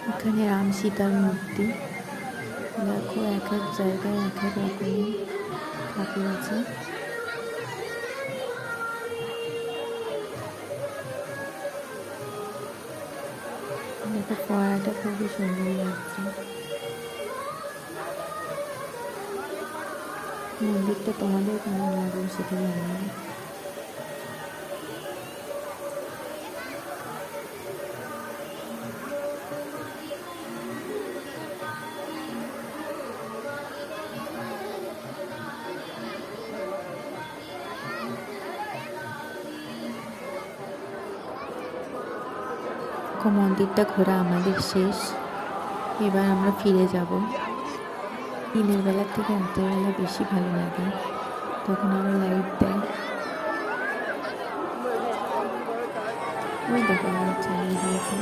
এখানে রাম সীতার মূর্তি। দেখো এক এক জায়গায় এক এক রকমের ঠাকুর আছে। দেখো ফোয়ারাটা খুবই সুন্দর লাগছে। মন্দিরটা তোমাদের কেমন লাগলো সেটা জানাবে। মন্দিরটা ঘোরা আমাদের শেষ। এবার আমরা ফিরে যাব। দিনের বেলার থেকে রাতের বেলা বেশি ভালো লাগে, তখন আরো লাইট দেয়। ওই দেখো লাইট চালিয়ে দিয়েছে।